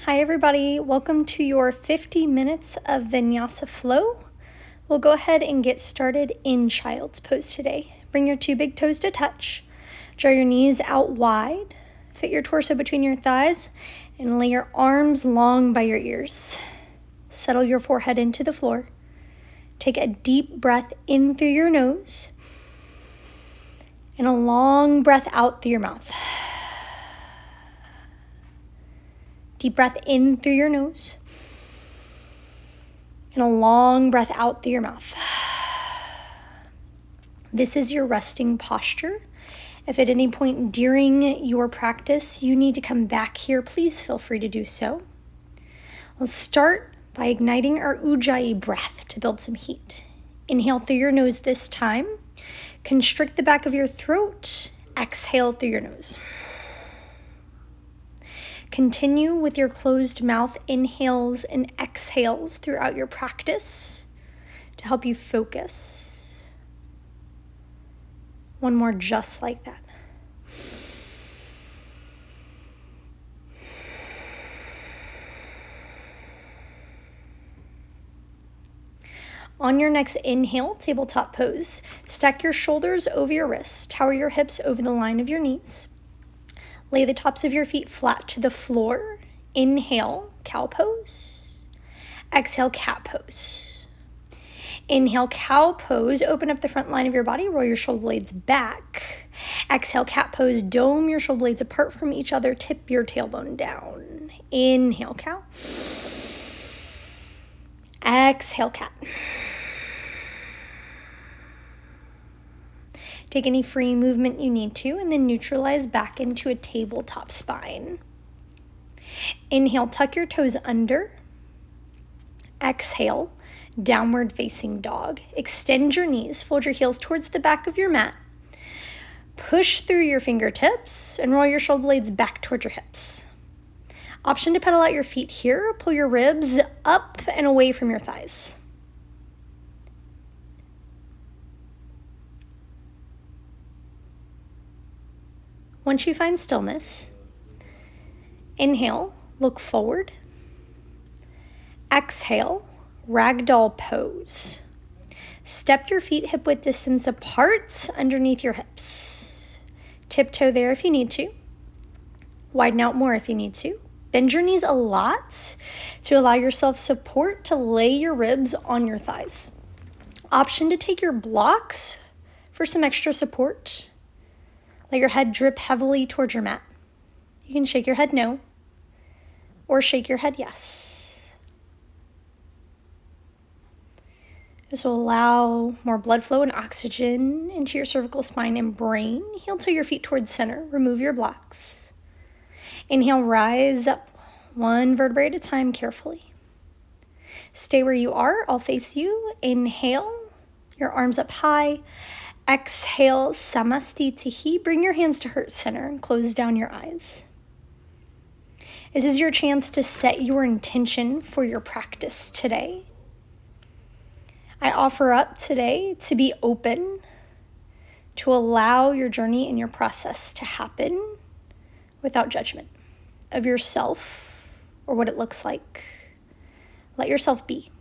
Hi everybody, welcome to your 50 minutes of Vinyasa flow. We'll go ahead and get started in child's pose today. Bring your two big toes to touch. Draw your knees out wide. Fit your torso between your thighs and lay your arms long by your ears. Settle your forehead into the floor. Take a deep breath in through your nose and a long breath out through your mouth. Deep breath in through your nose and a long breath out through your mouth. This is your resting posture. If at any point during your practice you need to come back here, please feel free to do so. We'll start by igniting our Ujjayi breath to build some heat. Inhale through your nose this time. Constrict the back of your throat. Exhale through your nose. Continue with your closed mouth inhales and exhales throughout your practice to help you focus. One more just like that. On your next inhale, tabletop pose. Stack your shoulders over your wrists. Tower your hips over the line of your knees. Lay the tops of your feet flat to the floor. Inhale, cow pose. Exhale, cat pose. Inhale, cow pose. Open up the front line of your body. Roll your shoulder blades back. Exhale, cat pose. Dome your shoulder blades apart from each other. Tip your tailbone down. Inhale, cow. Exhale, cat. Take any free movement you need to, and then neutralize back into a tabletop spine. Inhale, tuck your toes under. Exhale, downward facing dog. Extend your knees, fold your heels towards the back of your mat. Push through your fingertips and roll your shoulder blades back towards your hips. Option to pedal out your feet here. Pull your ribs up and away from your thighs. Once you find stillness, inhale, look forward. Exhale, ragdoll pose. Step your feet hip-width distance apart underneath your hips. Tiptoe there if you need to. Widen out more if you need to. Bend your knees a lot to allow yourself support to lay your ribs on your thighs. Option to take your blocks for some extra support. Let your head drip heavily towards your mat. You can shake your head no, or shake your head yes. This will allow more blood flow and oxygen into your cervical spine and brain. Heel toe your feet towards center. Remove your blocks. Inhale, rise up one vertebrae at a time carefully. Stay where you are. I'll face you. Inhale, your arms up high. Exhale, samastitihi. Bring your hands to heart center and close down your eyes. This is your chance to set your intention for your practice today. I offer up today to be open, to allow your journey and your process to happen without judgment of yourself or what it looks like. Let yourself be.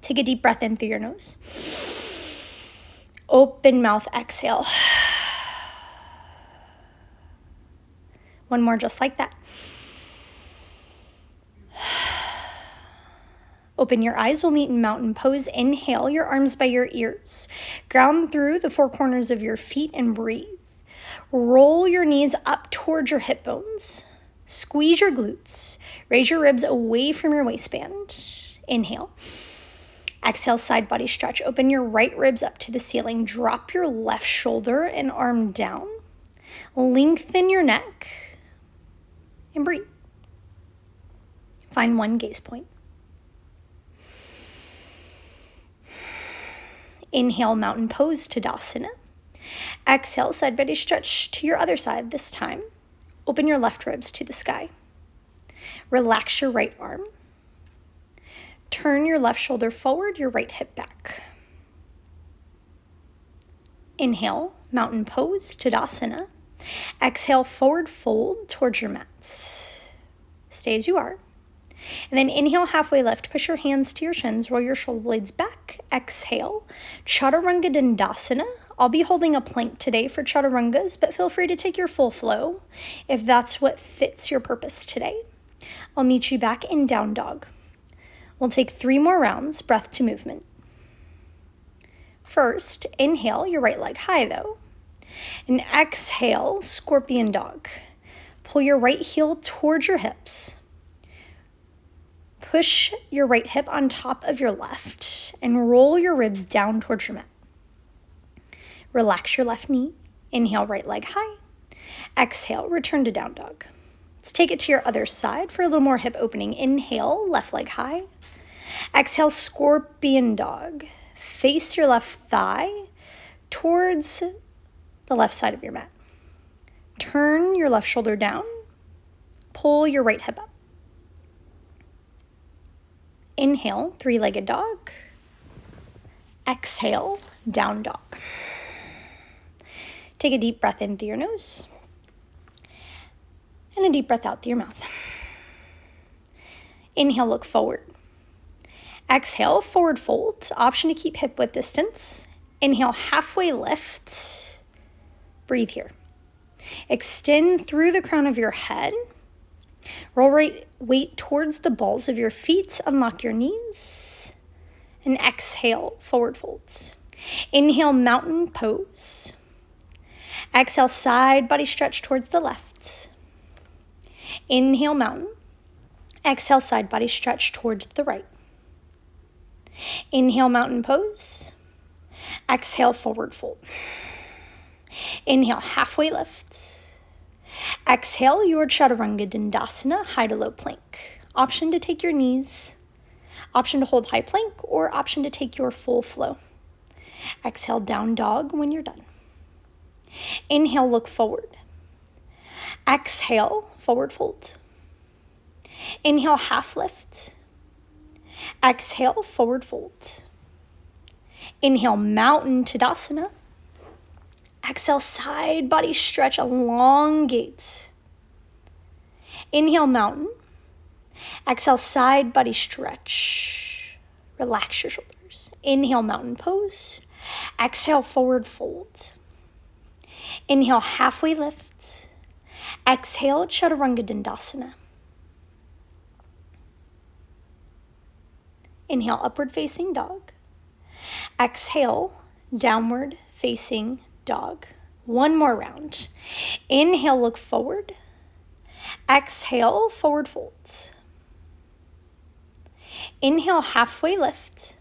Take a deep breath in through your nose. Open mouth, exhale. One more just like that. Open your eyes. We'll meet in mountain pose. Inhale, your arms by your ears. Ground through the four corners of your feet and breathe. Roll your knees up towards your hip bones. Squeeze your glutes. Raise your ribs away from your waistband. Inhale. Exhale, side body stretch. Open your right ribs up to the ceiling. Drop your left shoulder and arm down. Lengthen your neck and breathe. Find one gaze point. Inhale, mountain pose, Tadasana. Exhale, side body stretch to your other side this time. Open your left ribs to the sky. Relax your right arm. Turn your left shoulder forward, your right hip back. Inhale, mountain pose, Tadasana. Exhale, forward fold towards your mat. Stay as you are. And then inhale, halfway lift. Push your hands to your shins. Roll your shoulder blades back. Exhale. Chaturanga Dandasana. I'll be holding a plank today for chaturangas, but feel free to take your full flow if that's what fits your purpose today. I'll meet you back in down dog. We'll take 3 more rounds, breath to movement. First, inhale your right leg high though. And exhale, scorpion dog. Pull your right heel towards your hips. Push your right hip on top of your left and roll your ribs down towards your mat. Relax your left knee. Inhale, right leg high. Exhale, return to down dog. Let's take it to your other side for a little more hip opening. Inhale, left leg high. Exhale, scorpion dog. Face your left thigh towards the left side of your mat. Turn your left shoulder down. Pull your right hip up. Inhale, 3-legged dog. Exhale, down dog. Take a deep breath in through your nose. And a deep breath out through your mouth. Inhale, look forward. Exhale, forward fold. Option to keep hip width distance. Inhale, halfway lift. Breathe here. Extend through the crown of your head. Roll right weight towards the balls of your feet. Unlock your knees. And exhale, forward folds. Inhale, mountain pose. Exhale, side body stretch towards the left. Inhale, mountain. Exhale, side body stretch towards the right. Inhale, mountain pose. Exhale, forward fold. Inhale, halfway lift. Exhale, your Chaturanga Dandasana, high to low plank. Option to take your knees. Option to hold high plank, or option to take your full flow. Exhale, down dog when you're done. Inhale, look forward. Exhale, forward fold. Inhale, half lift. Exhale, forward fold. Inhale, mountain Tadasana. Exhale, side body stretch, elongate. Inhale, mountain. Exhale, side body stretch. Relax your shoulders. Inhale, mountain pose. Exhale, forward fold. Inhale, halfway lift. Exhale, Chaturanga Dandasana. Inhale, upward facing dog. Exhale, downward facing dog. One more round. Inhale, look forward. Exhale, forward folds. Inhale, halfway lift.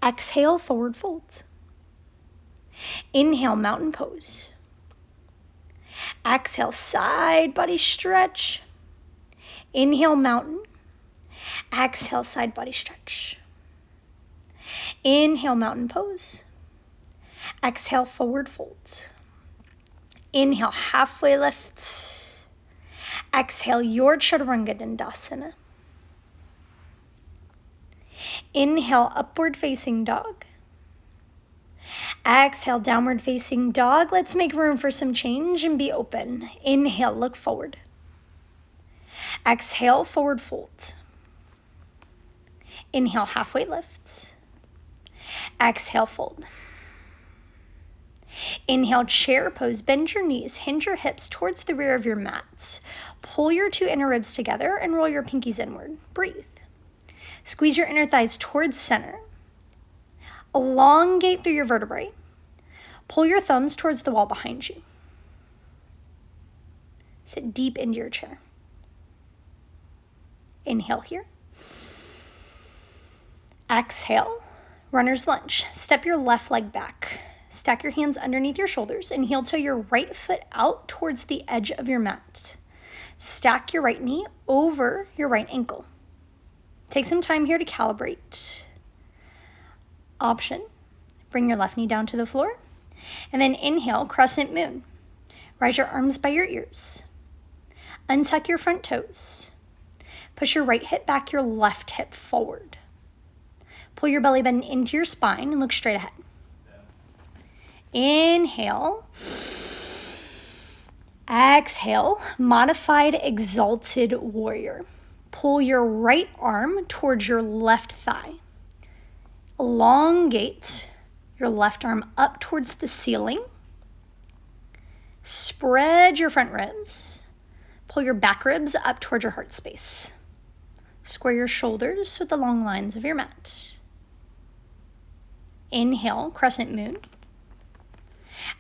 Exhale, forward fold. Inhale, mountain pose. Exhale, side body stretch. Inhale, mountain. Exhale, side body stretch. Inhale, mountain pose. Exhale, forward fold. Inhale, halfway lift. Exhale, your Chaturanga Dandasana. Inhale, upward facing dog. Exhale, downward facing dog. Let's make room for some change and be open. Inhale, look forward. Exhale, forward fold. Inhale, halfway lift. Exhale, fold. Inhale, chair pose. Bend your knees. Hinge your hips towards the rear of your mat. Pull your 2 inner ribs together and roll your pinkies inward. Breathe. Squeeze your inner thighs towards center. Elongate through your vertebrae. Pull your thumbs towards the wall behind you. Sit deep into your chair. Inhale here. Exhale, runner's lunge. Step your left leg back. Stack your hands underneath your shoulders and heel toe your right foot out towards the edge of your mat. Stack your right knee over your right ankle. Take some time here to calibrate. Option, bring your left knee down to the floor. And then inhale, crescent moon. Rise your arms by your ears. Untuck your front toes. Push your right hip back, your left hip forward. Pull your belly button into your spine and look straight ahead. Inhale. Exhale, modified exalted warrior. Pull your right arm towards your left thigh. Elongate your left arm up towards the ceiling. Spread your front ribs. Pull your back ribs up towards your heart space. Square your shoulders with the long lines of your mat. Inhale, crescent moon.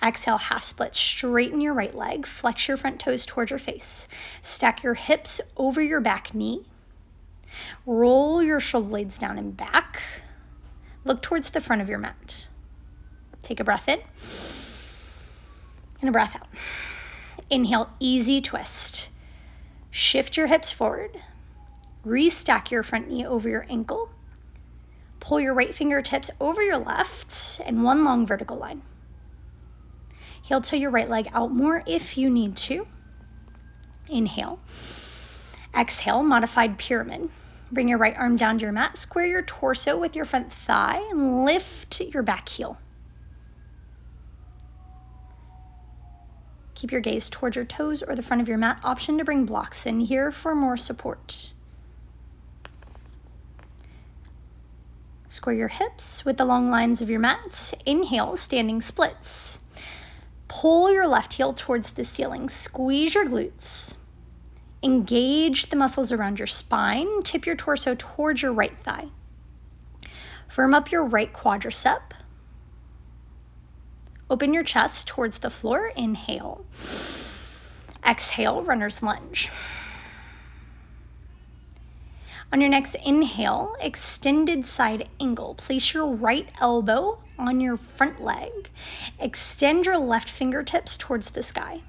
Exhale, half split. Straighten your right leg. Flex your front toes towards your face. Stack your hips over your back knee. Roll your shoulder blades down and back. Look towards the front of your mat. Take a breath in and a breath out. Inhale, easy twist. Shift your hips forward. Restack your front knee over your ankle. Pull your right fingertips over your left and one long vertical line. Heel toe your right leg out more if you need to. Inhale. Exhale, modified pyramid. Bring your right arm down to your mat. Square your torso with your front thigh and lift your back heel. Keep your gaze towards your toes or the front of your mat. Option to bring blocks in here for more support. Square your hips with the long lines of your mat. Inhale, standing splits. Pull your left heel towards the ceiling. Squeeze your glutes. Engage the muscles around your spine. Tip your torso towards your right thigh. Firm up your right quadricep. Open your chest towards the floor. Inhale. Exhale, runner's lunge. On your next inhale, extended side angle. Place your right elbow on your front leg. Extend your left fingertips towards the sky.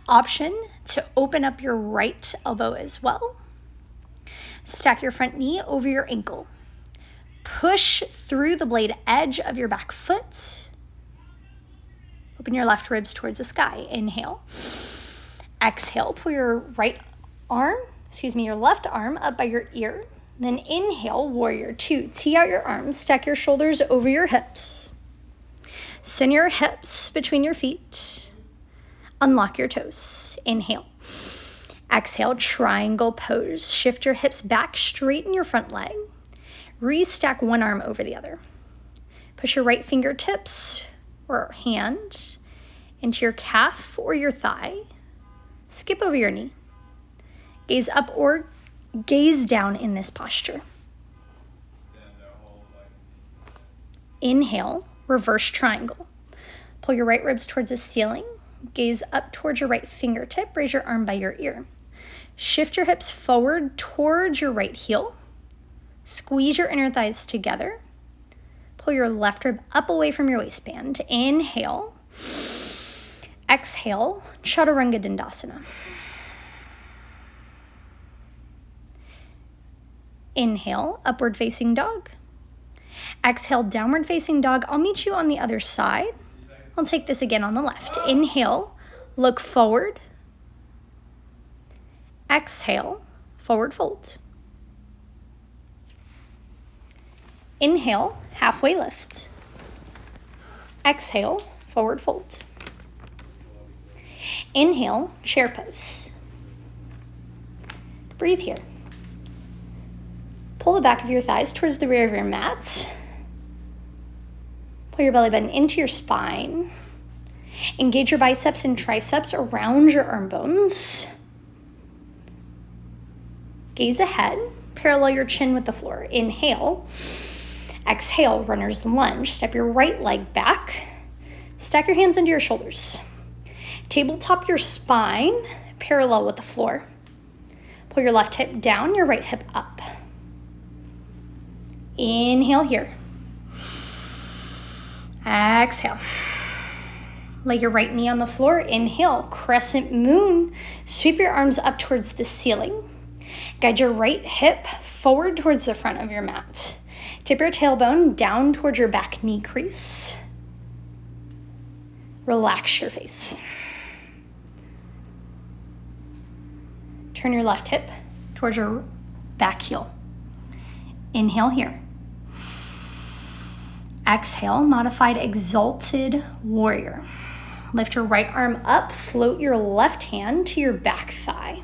Option to open up your right elbow as well. Stack your front knee over your ankle. Push through the blade edge of your back foot. Open your left ribs towards the sky. Inhale. Exhale, pull your your left arm up by your ear. Then inhale, warrior two. Tee out your arms, stack your shoulders over your hips. Send your hips between your feet. Unlock your toes. Inhale. Exhale, triangle pose. Shift your hips back, straighten your front leg. Restack one arm over the other. Push your right fingertips or hand into your calf or your thigh. Skip over your knee. Gaze up or gaze down in this posture. Inhale, reverse triangle. Pull your right ribs towards the ceiling. Gaze up towards your right fingertip. Raise your arm by your ear. Shift your hips forward towards your right heel. Squeeze your inner thighs together. Pull your left rib up away from your waistband. Inhale. Exhale, Chaturanga Dandasana. Inhale, upward facing dog. Exhale, downward facing dog. I'll meet you on the other side. I'll take this again on the left. Inhale, look forward. Exhale, forward fold. Inhale, halfway lift. Exhale, forward fold. Inhale, chair pose. Breathe here. Pull the back of your thighs towards the rear of your mat. Pull your belly button into your spine. Engage your biceps and triceps around your arm bones. Gaze ahead. Parallel your chin with the floor. Inhale. Exhale, runner's lunge. Step your right leg back. Stack your hands into your shoulders. Tabletop your spine, parallel with the floor. Pull your left hip down, your right hip up. Inhale here. Exhale. Lay your right knee on the floor. Inhale, crescent moon. Sweep your arms up towards the ceiling. Guide your right hip forward towards the front of your mat. Tip your tailbone down towards your back knee crease. Relax your face. Turn your left hip towards your back heel. Inhale here. Exhale, modified exalted warrior. Lift your right arm up, float your left hand to your back thigh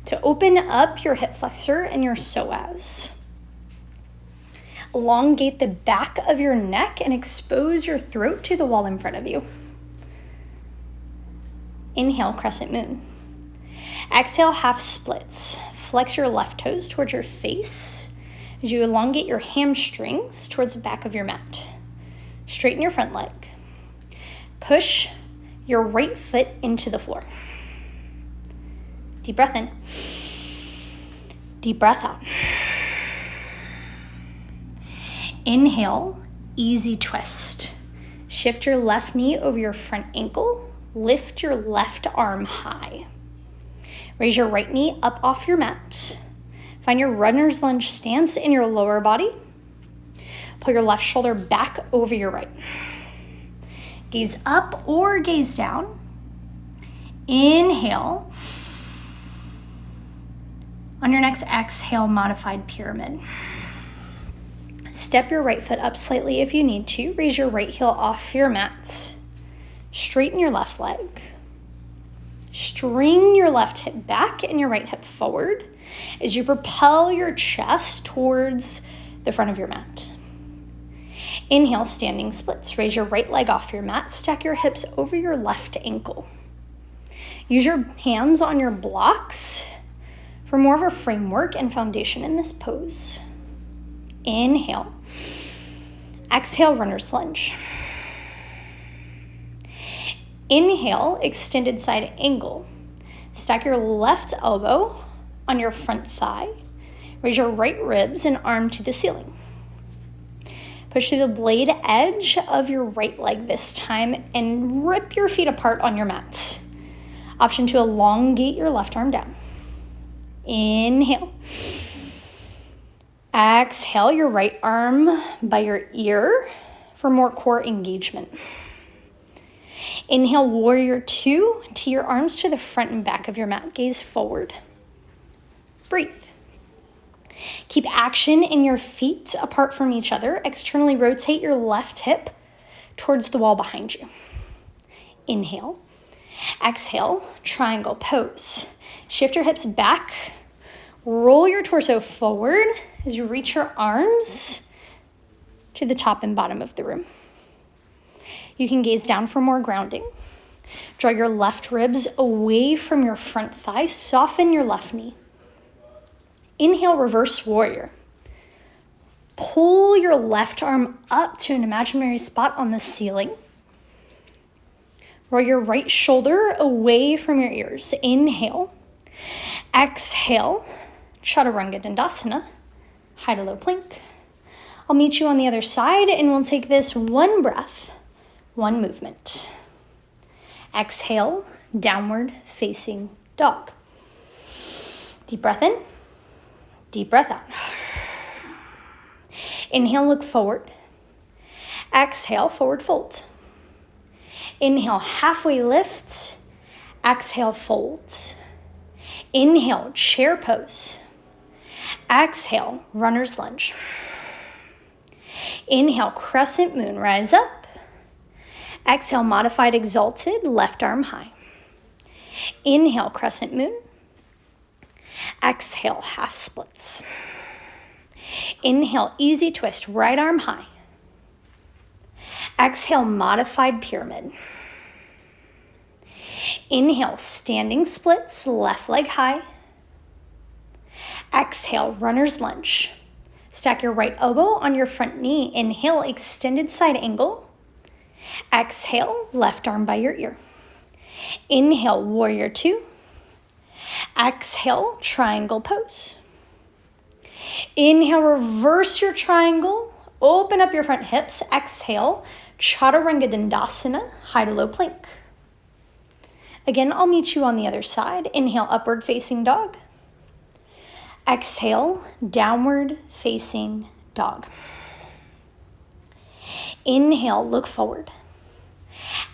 to open up your hip flexor and your psoas. Elongate the back of your neck and expose your throat to the wall in front of you. Inhale, crescent moon. Exhale, half splits. Flex your left toes towards your face as you elongate your hamstrings towards the back of your mat. Straighten your front leg. Push your right foot into the floor. Deep breath in. Deep breath out. Inhale, easy twist. Shift your left knee over your front ankle. Lift your left arm high. Raise your right knee up off your mat. Find your runner's lunge stance in your lower body. Pull your left shoulder back over your right. Gaze up or gaze down. Inhale. On your next exhale, modified pyramid. Step your right foot up slightly if you need to. Raise your right heel off your mat. Straighten your left leg. String your left hip back and your right hip forward as you propel your chest towards the front of your mat. Inhale, standing splits. Raise your right leg off your mat. Stack your hips over your left ankle. Use your hands on your blocks for more of a framework and foundation in this pose. Inhale. Exhale, runner's lunge. Inhale, extended side angle. Stack your left elbow on your front thigh. Raise your right ribs and arm to the ceiling. Push through the blade edge of your right leg this time and rip your feet apart on your mat. Option to elongate your left arm down. Inhale. Exhale your right arm by your ear for more core engagement. Inhale, warrior two. Tee your arms to the front and back of your mat. Gaze forward. Breathe. Keep action in your feet apart from each other. Externally rotate your left hip towards the wall behind you. Inhale. Exhale, triangle pose. Shift your hips back. Roll your torso forward as you reach your arms to the top and bottom of the room. You can gaze down for more grounding. Draw your left ribs away from your front thigh. Soften your left knee. Inhale, reverse warrior. Pull your left arm up to an imaginary spot on the ceiling. Roll your right shoulder away from your ears. Inhale. Exhale, Chaturanga Dandasana, high to low plank. I'll meet you on the other side and we'll take this one breath, one movement. Exhale, downward facing dog. Deep breath in, deep breath out. Inhale, look forward. Exhale, forward fold. Inhale, halfway lift. Exhale, fold. Inhale, chair pose. Exhale, runner's lunge. Inhale, crescent moon, rise up. Exhale, modified exalted, left arm high. Inhale, crescent moon. Exhale, half splits. Inhale, easy twist, right arm high. Exhale, modified pyramid. Inhale, standing splits, left leg high. Exhale, runner's lunge. Stack your right elbow on your front knee. Inhale, extended side angle. Exhale, left arm by your ear. Inhale, warrior two. Exhale, triangle pose. Inhale, reverse your triangle. Open up your front hips. Exhale, Chaturanga Dandasana, high to low plank. Again, I'll meet you on the other side. Inhale, upward facing dog. Exhale, downward facing dog. Inhale, look forward.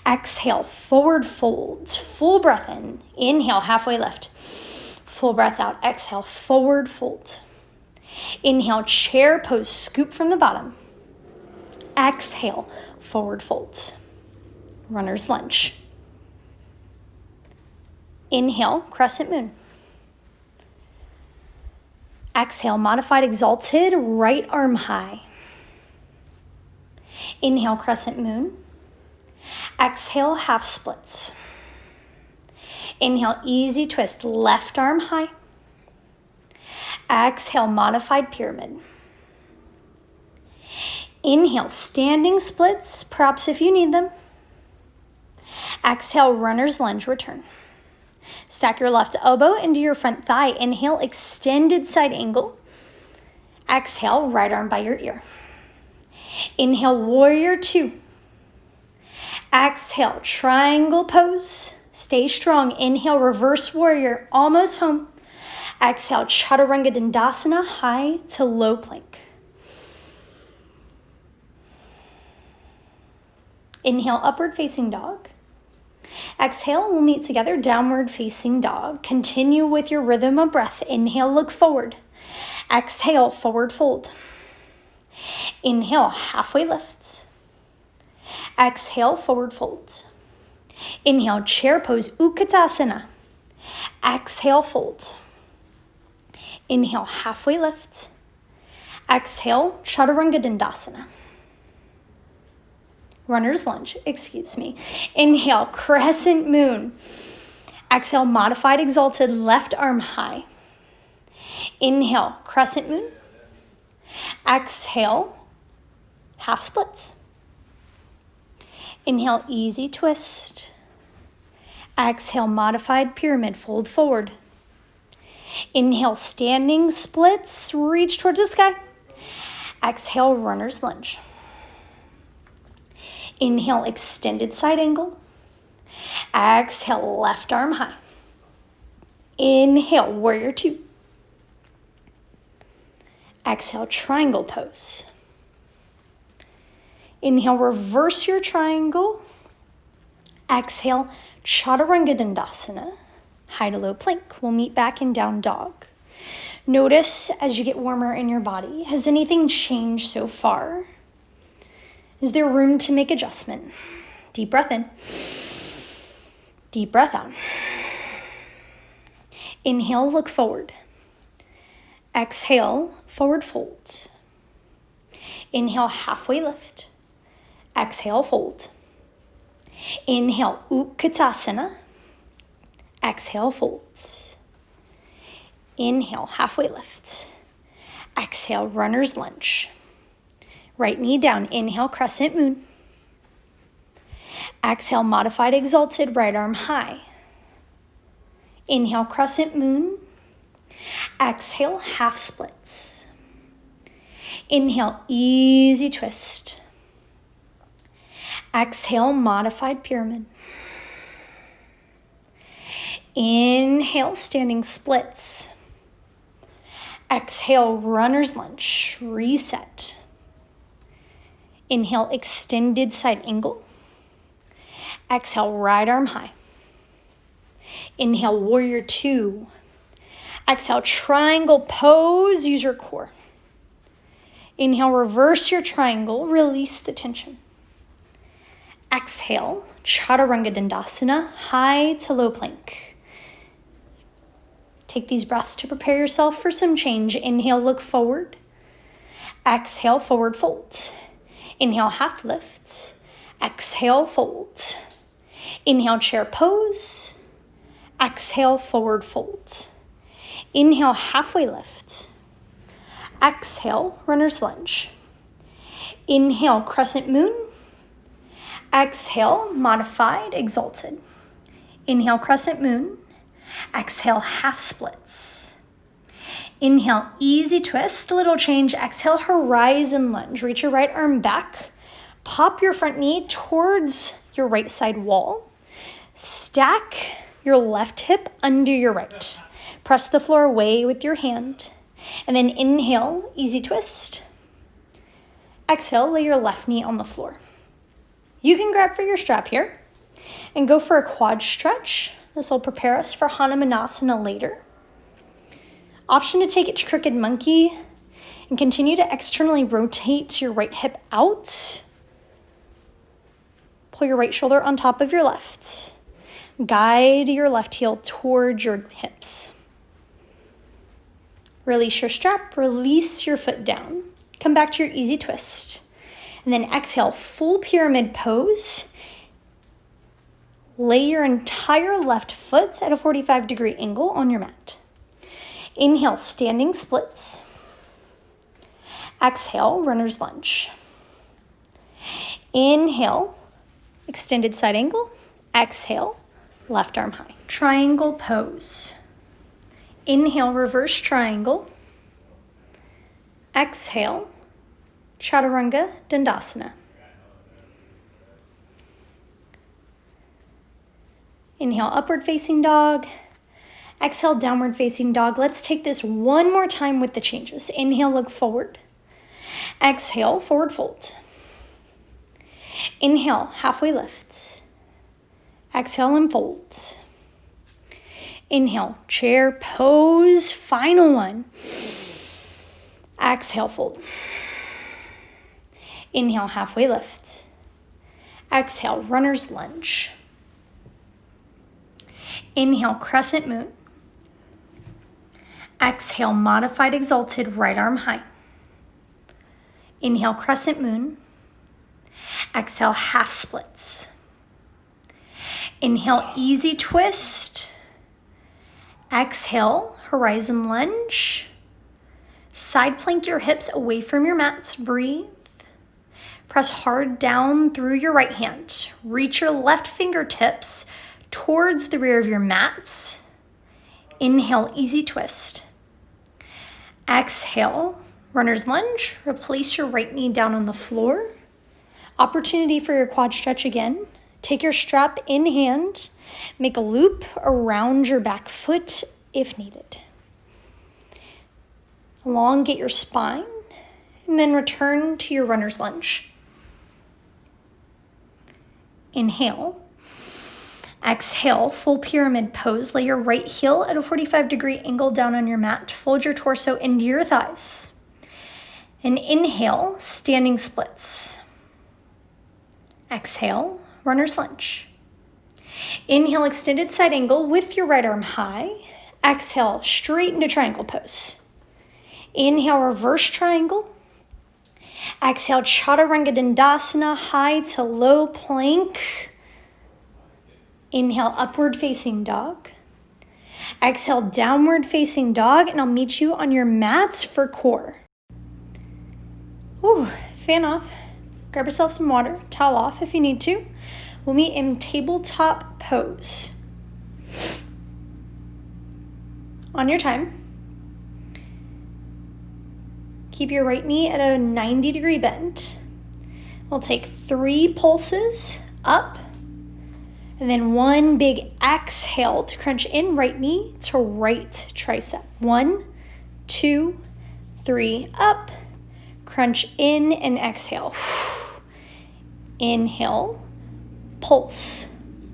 Exhale, forward folds. Full breath in. Inhale, halfway lift. Full breath out. Exhale, forward fold. Inhale, chair pose, scoop from the bottom. Exhale, forward folds. runner's lunge. Inhale, crescent moon. Exhale, modified exalted, right arm high. Inhale, crescent moon. Exhale, half splits. Inhale, easy twist, left arm high. Exhale, modified pyramid. Inhale, standing splits, props if you need them. Exhale, runner's lunge, return. Stack your left elbow into your front thigh. Inhale, extended side angle. Exhale, right arm by your ear. Inhale, warrior two. Exhale, triangle pose. Stay strong. Inhale, reverse warrior, almost home. Exhale, chaturanga dandasana, high to low plank. Inhale, upward facing dog. Exhale, we'll meet together, downward facing dog. Continue with your rhythm of breath. Inhale, look forward. Exhale, forward fold. Inhale, halfway lift. Exhale, forward fold. Inhale, chair pose, Utkatasana. Exhale, fold. Inhale, halfway lift. Exhale, chaturanga dandasana. Runner's lunge, Inhale, crescent moon. Exhale, modified exalted, left arm high. Inhale, crescent moon. Exhale, half splits. Inhale, easy twist. Exhale, modified pyramid, fold forward. Inhale, standing splits, reach towards the sky. Exhale, runner's lunge. Inhale, extended side angle. Exhale, left arm high. Inhale, warrior two. Exhale, triangle pose. Inhale, reverse your triangle. Exhale, chaturanga dandasana, high to low plank. We'll meet back in down dog. Notice as you get warmer in your body, has anything changed so far? Is there room to make adjustment? Deep breath in. Deep breath out. Inhale, look forward. Exhale, forward fold. Inhale, halfway lift. Exhale, fold. Inhale, Utkatasana. Exhale, fold. Inhale, halfway lift. Exhale, runner's lunge. Right knee down. Inhale, crescent moon. Exhale, modified exalted, right arm high. Inhale, crescent moon. Exhale, half splits. Inhale, easy twist. Exhale, modified pyramid. Inhale, standing splits. Exhale, runner's lunge, reset. Inhale, extended side angle. Exhale, right arm high. Inhale, warrior two. Exhale, triangle pose, use your core. Inhale, reverse your triangle, release the tension. Exhale, chaturanga dandasana, high to low plank. Take these breaths to prepare yourself for some change. Inhale, look forward. Exhale, forward fold. Inhale, half lift. Exhale, fold. Inhale, chair pose. Exhale, forward fold. Inhale, halfway lift. Exhale, runner's lunge. Inhale, crescent moon. Exhale, modified, exalted. Inhale, crescent moon. Exhale, half splits. Inhale, easy twist, little change. Exhale, horizon lunge. Reach your right arm back. Pop your front knee towards your right side wall. Stack your left hip under your right. Press the floor away with your hand. And then inhale, easy twist. Exhale, lay your left knee on the floor. You can grab for your strap here and go for a quad stretch. This will prepare us for Hanumanasana later. Option to take it to crooked monkey and continue to externally rotate your right hip out. Pull your right shoulder on top of your left. Guide your left heel towards your hips. Release your strap, release your foot down. Come back to your easy twist. And then exhale, full pyramid pose. Lay your entire left foot at a 45-degree angle on your mat. Inhale, standing splits. Exhale, runner's lunge. Inhale, extended side angle. Exhale, left arm high. Triangle pose. Inhale, reverse triangle. Exhale, chaturanga dandasana. Inhale, upward facing dog. Exhale, downward facing dog. Let's take this one more time with the changes. Inhale, look forward. Exhale, forward fold. Inhale, halfway lift. Exhale and fold. Inhale, chair pose, final one. Exhale, fold. Inhale, halfway lift. Exhale, runner's lunge. Inhale, crescent moon. Exhale, modified exalted right arm high. Inhale, crescent moon. Exhale, half splits. Inhale, easy twist. Exhale, horizon lunge. Side plank your hips away from your mats. Breathe. Press hard down through your right hand. Reach your left fingertips towards the rear of your mats. Inhale, easy twist. Exhale, runner's lunge. Replace your right knee down on the floor. Opportunity for your quad stretch again. Take your strap in hand. Make a loop around your back foot if needed. Elongate your spine and then return to your runner's lunge. Inhale. Exhale, full pyramid pose. Lay your right heel at a 45-degree angle down on your mat. Fold your torso into your thighs. And inhale, standing splits. Exhale, runner's lunge. Inhale, extended side angle with your right arm high. Exhale, straight into triangle pose. Inhale, reverse triangle. Exhale, chaturanga dandasana, high to low plank. Inhale, upward facing dog. Exhale, downward facing dog, and I'll meet you on your mats for core. Ooh, fan off. Grab yourself some water, towel off if you need to. We'll meet in tabletop pose. On your time, keep your right knee at a 90-degree bend. We'll take 3 pulses up, and then 1 big exhale to crunch in right knee to right tricep. 1, 2, 3, up. Crunch in and exhale. Inhale, pulse,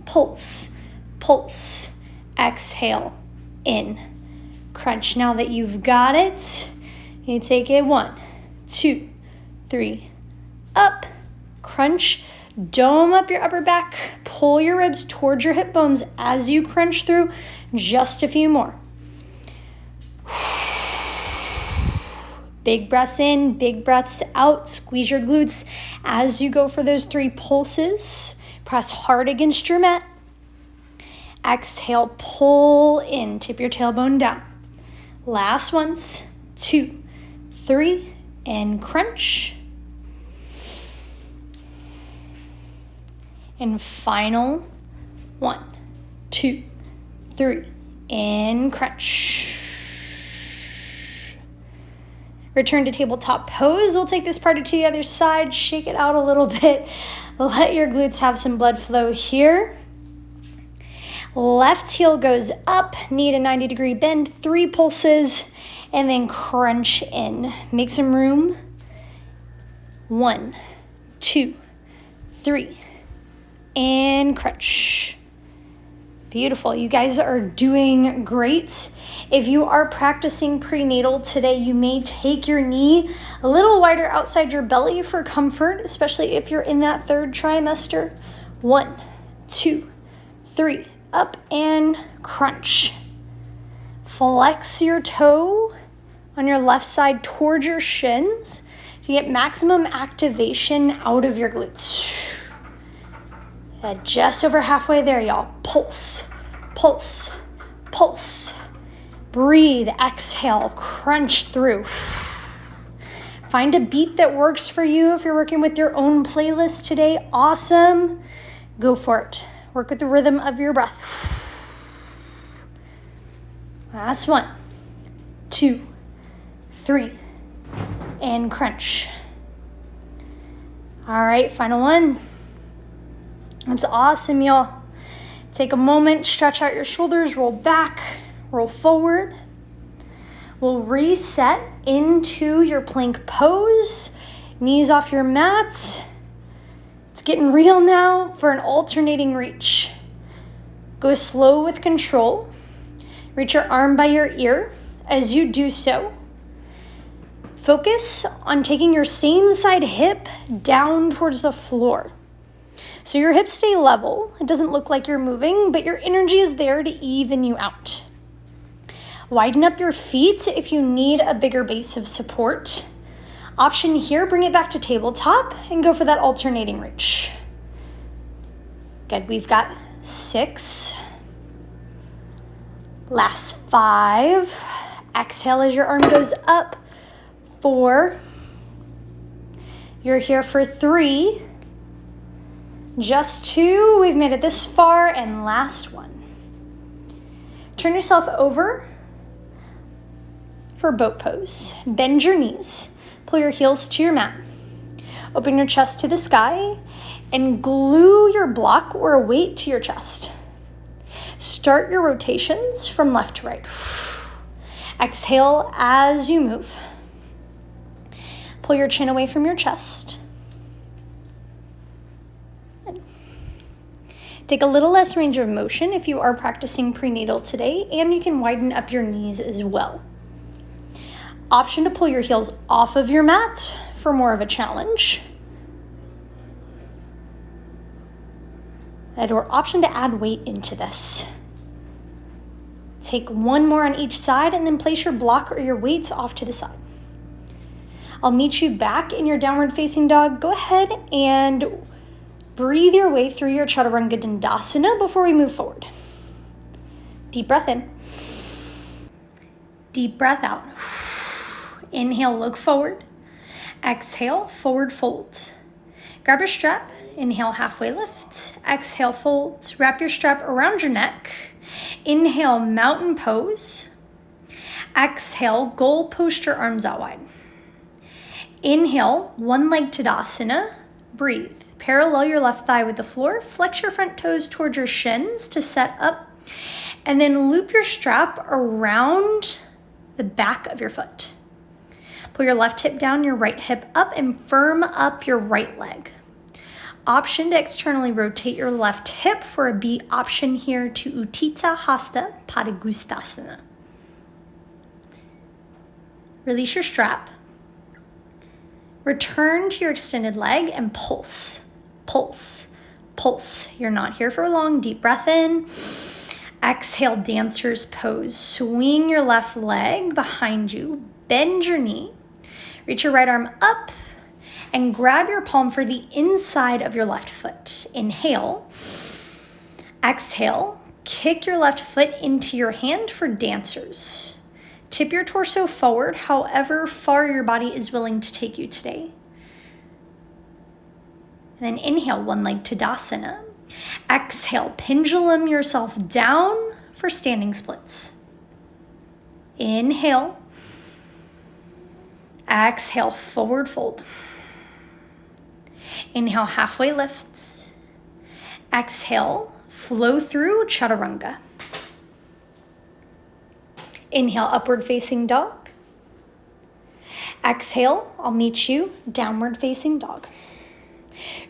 pulse, pulse. Exhale, in. Crunch. Now that you've got it, you take it 1, 2, 3, up. Crunch. Dome up your upper back. Pull your ribs towards your hip bones as you crunch through. Just a few more. Big breaths in, big breaths out. Squeeze your glutes as you go for those 3 pulses. Press hard against your mat. Exhale, pull in. Tip your tailbone down. Last ones. 2, 3, and crunch. And final 1, 2, 3, and crunch. Return to tabletop pose. We'll take this party to the other side. Shake it out a little bit. Let your glutes have some blood flow here. Left heel goes up, knee to 90-degree bend, 3 pulses, and then crunch in. Make some room. 1, 2, 3, and crunch. Beautiful. You guys are doing great. If you are practicing prenatal today, you may take your knee a little wider outside your belly for comfort, especially if you're in that 3rd trimester. 1, 2, 3. Up and crunch. Flex your toe on your left side towards your shins to get maximum activation out of your glutes. Just over halfway there, y'all. Pulse, pulse, pulse. Breathe, exhale, crunch through. Find a beat that works for you. If you're working with your own playlist today, awesome. Go for it. Work with the rhythm of your breath. Last 1, 2, 3, and crunch. All right, final one. That's awesome, y'all. Take a moment, stretch out your shoulders, roll back, roll forward. We'll reset into your plank pose, knees off your mat. It's getting real now for an alternating reach. Go slow with control. Reach your arm by your ear. As you do so, focus on taking your same side hip down towards the floor. So your hips stay level. It doesn't look like you're moving, but your energy is there to even you out. Widen up your feet if you need a bigger base of support. Option here, bring it back to tabletop and go for that alternating reach. Good, we've got 6. Last 5. Exhale as your arm goes up. 4. You're here for 3. Just 2. We've made it this far. And last 1. Turn yourself over for boat pose. Bend your knees. Pull your heels to your mat. Open your chest to the sky and glue your block or a weight to your chest. Start your rotations from left to right. Exhale as you move. Pull your chin away from your chest. Take a little less range of motion if you are practicing prenatal today, and you can widen up your knees as well. Option to pull your heels off of your mat for more of a challenge. Or option to add weight into this. Take 1 more on each side and then place your block or your weights off to the side. I'll meet you back in your downward facing dog. Go ahead and breathe your way through your Chaturanga Dandasana before we move forward. Deep breath in. Deep breath out. Inhale, look forward. Exhale, forward fold. Grab your strap. Inhale, halfway lift. Exhale, fold. Wrap your strap around your neck. Inhale, mountain pose. Exhale, goal post your arms out wide. Inhale, one leg Tadasana. Breathe. Parallel your left thigh with the floor. Flex your front toes towards your shins to set up. And then loop your strap around the back of your foot. Pull your left hip down, your right hip up, and firm up your right leg. Option to externally rotate your left hip for a B option here to Utthita Hasta Padangusthasana. Release your strap. Return to your extended leg and pulse, pulse, pulse. You're not here for long. Deep breath in. Exhale, dancer's pose. Swing your left leg behind you. Bend your knee. Reach your right arm up and grab your palm for the inside of your left foot. Inhale. Exhale. Kick your left foot into your hand for dancers. Tip your torso forward, however far your body is willing to take you today. And then inhale, one leg Tadasana. Exhale, pendulum yourself down for standing splits. Inhale. Exhale, forward fold. Inhale, halfway lifts. Exhale, flow through Chaturanga. Inhale, upward facing dog. Exhale, I'll meet you downward facing dog.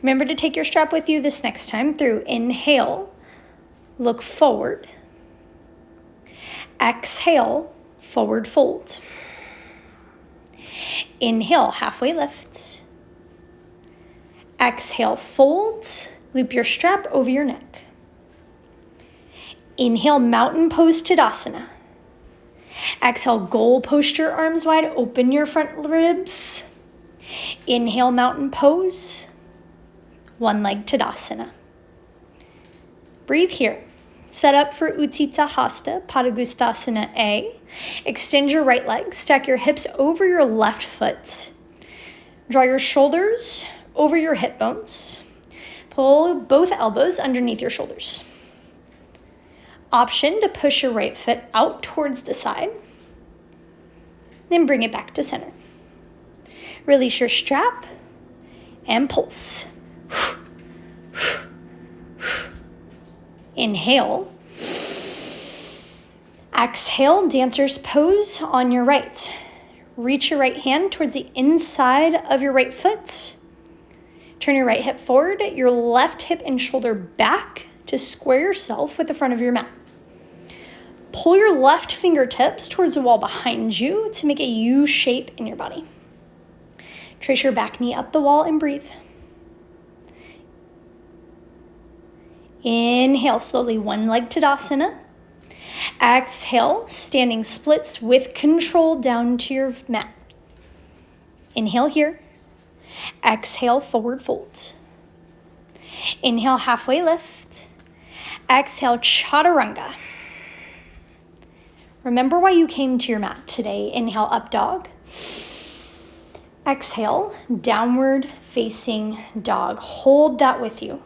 Remember to take your strap with you this next time through inhale, look forward. Exhale, forward fold. Inhale, halfway lift. Exhale, fold. Loop your strap over your neck. Inhale, mountain pose Tadasana. Exhale, goal posture, arms wide, open your front ribs. Inhale, mountain pose. One leg Tadasana. Breathe here. Set up for Utthita Hasta, Padangusthasana A. Extend your right leg, stack your hips over your left foot. Draw your shoulders over your hip bones. Pull both elbows underneath your shoulders. Option to push your right foot out towards the side. Then bring it back to center. Release your strap and pulse. Inhale. Exhale, dancer's pose on your right. Reach your right hand towards the inside of your right foot. Turn your right hip forward, your left hip and shoulder back to square yourself with the front of your mat. Pull your left fingertips towards the wall behind you to make a U shape in your body. Trace your back knee up the wall and breathe. Inhale, slowly one leg Tadasana. Exhale, standing splits with control down to your mat. Inhale here. Exhale, forward fold. Inhale, halfway lift. Exhale, chaturanga. Remember why you came to your mat today. Inhale, up dog. Exhale, downward facing dog. Hold that with you,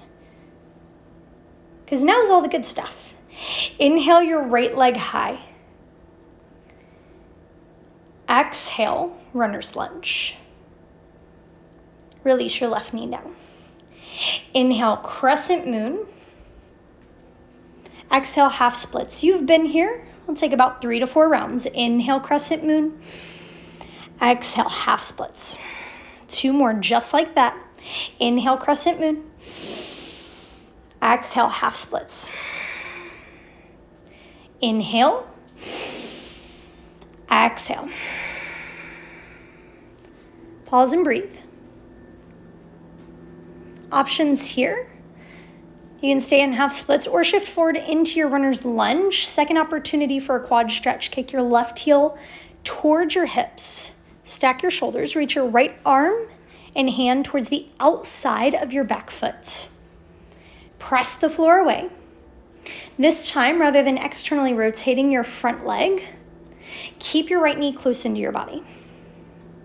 because now is all the good stuff. Inhale your right leg high. Exhale, runner's lunge. Release your left knee down. Inhale, crescent moon. Exhale, half splits. You've been here. We'll take about 3 to 4 rounds. Inhale, crescent moon. Exhale, half splits. 2 more just like that. Inhale, crescent moon. Exhale, half splits. Inhale. Exhale. Pause and breathe. Options here. You can stay in half splits or shift forward into your runner's lunge. Second opportunity for a quad stretch. Kick your left heel towards your hips. Stack your shoulders. Reach your right arm and hand towards the outside of your back foot. Press the floor away. This time, rather than externally rotating your front leg, keep your right knee close into your body.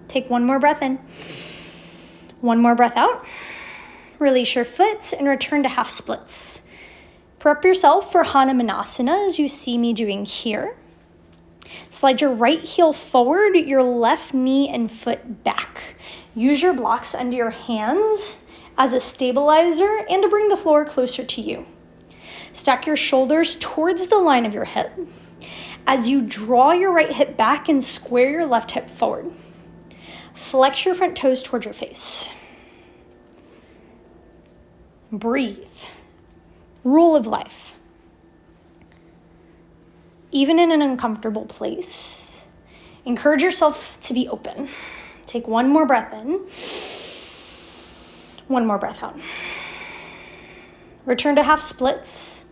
Take one more breath in. One more breath out. Release your foot and return to half splits. Prep yourself for Hanumanasana as you see me doing here. Slide your right heel forward, your left knee and foot back. Use your blocks under your hands as a stabilizer and to bring the floor closer to you. Stack your shoulders towards the line of your hip as you draw your right hip back and square your left hip forward. Flex your front toes towards your face. Breathe. Rule of life. Even in an uncomfortable place, encourage yourself to be open. Take one more breath in. One more breath out. Return to half splits.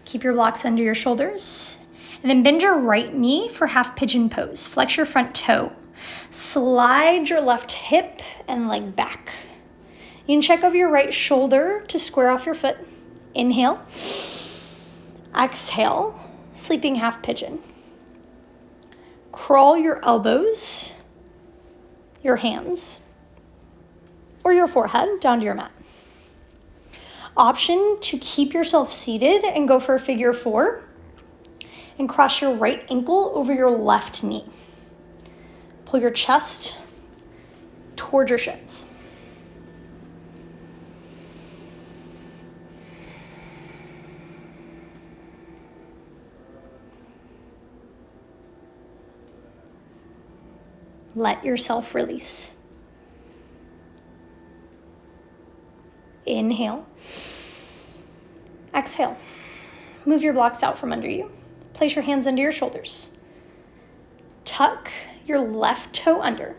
Keep your blocks under your shoulders. And then bend your right knee for half pigeon pose. Flex your front toe. Slide your left hip and leg back. You can check over your right shoulder to square off your foot. Inhale. Exhale. Sleeping half pigeon. Crawl your elbows, your hands, or your forehead down to your mat. Option to keep yourself seated and go for a figure 4 and cross your right ankle over your left knee. Pull your chest toward your shins. Let yourself release. Inhale. Exhale. Move your blocks out from under you. Place your hands under your shoulders. Tuck your left toe under.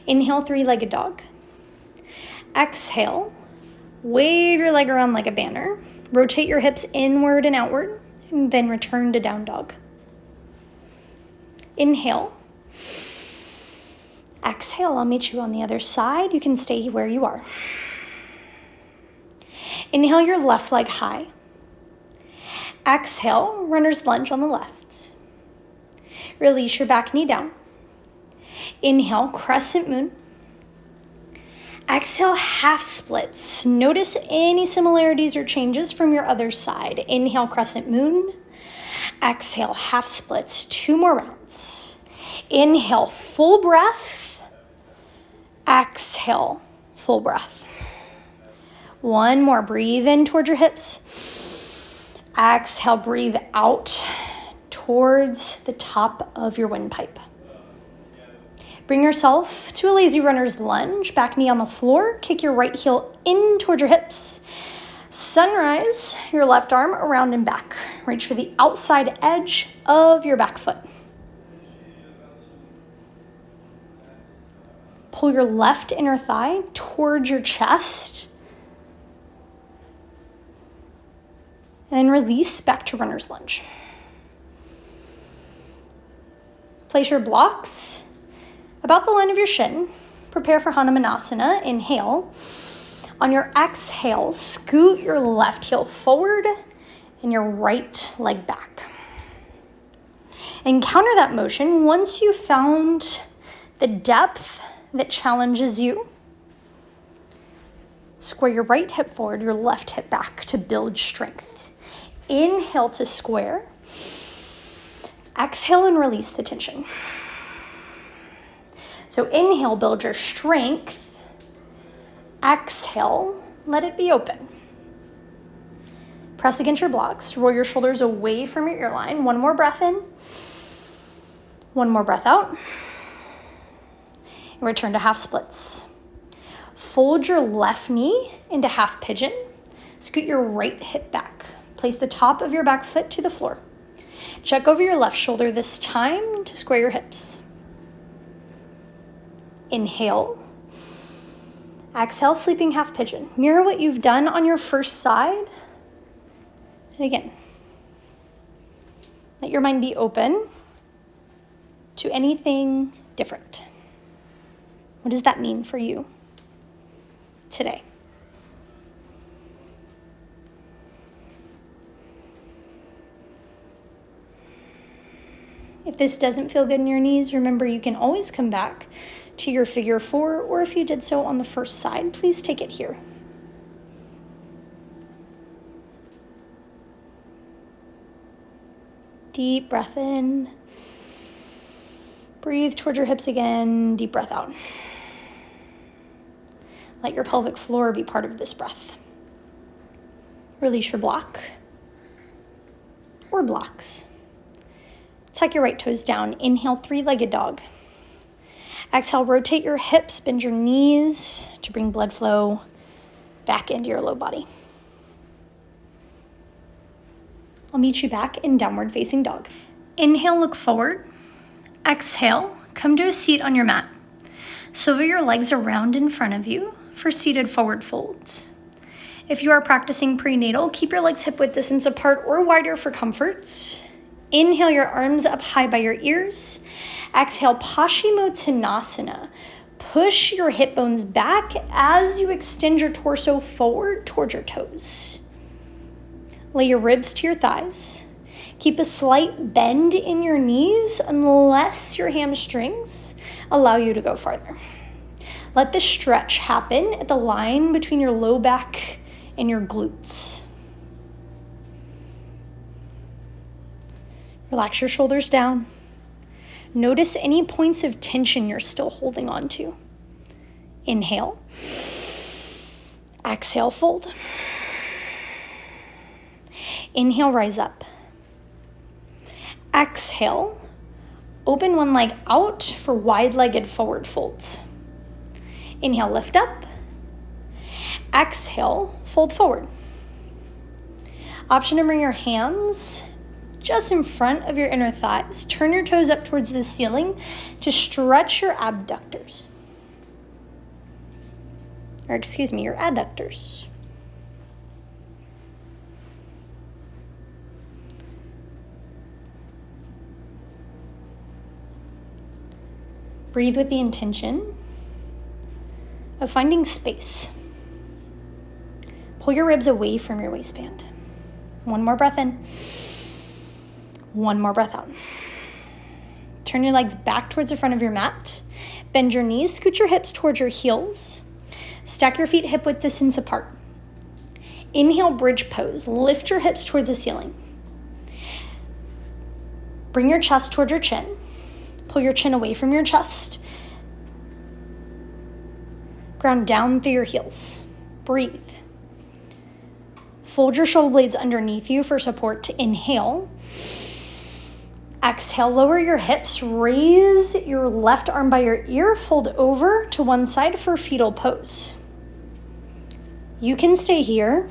Inhale, three-legged dog. Exhale, wave your leg around like a banner. Rotate your hips inward and outward, and then return to down dog. Inhale. Exhale, I'll meet you on the other side. You can stay where you are. Inhale your left leg high. Exhale, runner's lunge on the left. Release your back knee down. Inhale, crescent moon. Exhale, half splits. Notice any similarities or changes from your other side. Inhale, crescent moon. Exhale, half splits. 2 more rounds. Inhale, full breath. Exhale, full breath. 1 more. Breathe in towards your hips. Exhale, breathe out towards the top of your windpipe. Bring yourself to a lazy runner's lunge. Back knee on the floor. Kick your right heel in towards your hips. Sunrise, your left arm around and back. Reach for the outside edge of your back foot. Pull your left inner thigh towards your chest. And release back to runner's lunge. Place your blocks about the line of your shin. Prepare for Hanumanasana. Inhale. On your exhale, scoot your left heel forward and your right leg back. And counter that motion once you've found the depth that challenges you. Square your right hip forward, your left hip back to build strength. Inhale to square. Exhale and release the tension. So inhale, build your strength. Exhale, let it be open. Press against your blocks. Roll your shoulders away from your ear line. 1 more breath in. 1 more breath out. And return to half splits. Fold your left knee into half pigeon. Scoot your right hip back. Place the top of your back foot to the floor. Check over your left shoulder this time to square your hips. Inhale. Exhale, sleeping half pigeon. Mirror what you've done on your first side. And again, let your mind be open to anything different. What does that mean for you today? If this doesn't feel good in your knees, remember you can always come back to your figure 4, or if you did so on the first side, please take it here. Deep breath in. Breathe towards your hips again. Deep breath out. Let your pelvic floor be part of this breath. Release your block or blocks. Tuck your right toes down. Inhale, 3-legged dog. Exhale, rotate your hips, bend your knees to bring blood flow back into your low body. I'll meet you back in downward facing dog. Inhale, look forward. Exhale, come to a seat on your mat. Swivel your legs around in front of you for seated forward folds. If you are practicing prenatal, keep your legs hip width distance apart or wider for comfort. Inhale your arms up high by your ears. Exhale, Paschimottanasana. Push your hip bones back as you extend your torso forward towards your toes. Lay your ribs to your thighs. Keep a slight bend in your knees unless your hamstrings allow you to go farther. Let the stretch happen at the line between your low back and your glutes. Relax your shoulders down. Notice any points of tension you're still holding on to. Inhale. Exhale, fold. Inhale, rise up. Exhale, open one leg out for wide-legged forward folds. Inhale, lift up. Exhale, fold forward. Option to bring your hands just in front of your inner thighs. Turn your toes up towards the ceiling to stretch your abductors. your adductors. Breathe with the intention of finding space. Pull your ribs away from your waistband. One more breath in. One more breath out. Turn your legs back towards the front of your mat. Bend your knees, scoot your hips towards your heels. Stack your feet hip width distance apart. Inhale, bridge pose. Lift your hips towards the ceiling. Bring your chest towards your chin. Pull your chin away from your chest. Ground down through your heels. Breathe. Fold your shoulder blades underneath you for support to inhale. Exhale, lower your hips. Raise your left arm by your ear. Fold over to one side for fetal pose. You can stay here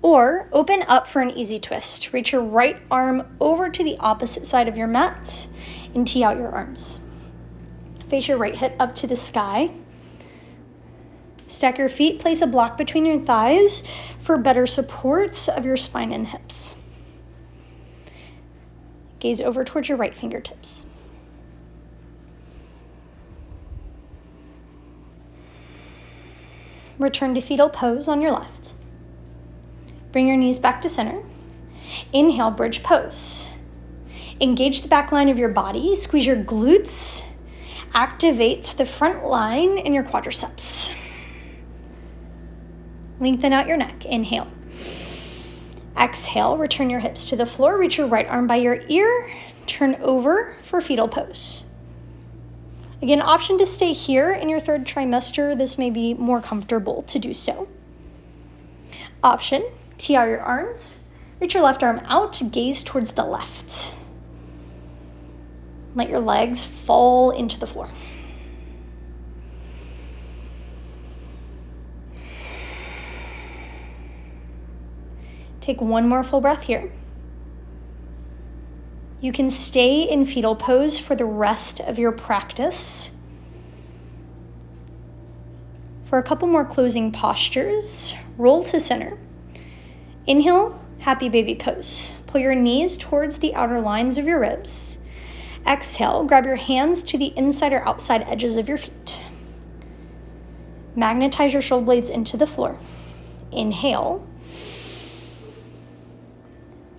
or open up for an easy twist. Reach your right arm over to the opposite side of your mat and tee out your arms. Face your right hip up to the sky. Stack your feet, place a block between your thighs for better support of your spine and hips. Gaze over towards your right fingertips. Return to fetal pose on your left. Bring your knees back to center. Inhale, bridge pose. Engage the back line of your body. Squeeze your glutes. Activate the front line in your quadriceps. Lengthen out your neck. Inhale. Exhale, return your hips to the floor. Reach your right arm by your ear. Turn over for fetal pose. Again, option to stay here in your third trimester. This may be more comfortable to do so. Option, tee out your arms. Reach your left arm out. Gaze towards the left. Let your legs fall into the floor. Take one more full breath here. You can stay in fetal pose for the rest of your practice. For a couple more closing postures, roll to center. Inhale, happy baby pose. Pull your knees towards the outer lines of your ribs. Exhale, grab your hands to the inside or outside edges of your feet. Magnetize your shoulder blades into the floor. Inhale.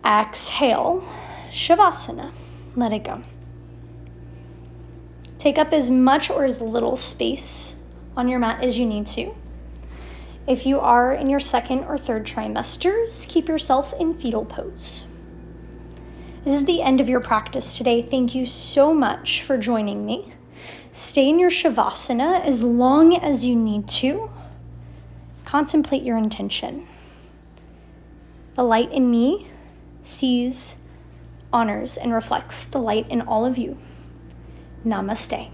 Exhale, Savasana. Let it go. Take up as much or as little space on your mat as you need to. If you are in your second or third trimesters, keep yourself in fetal pose. This is the end of your practice today. Thank you so much for joining me. Stay in your Savasana as long as you need to. Contemplate your intention. The light in me sees, honors, and reflects the light in all of you. Namaste.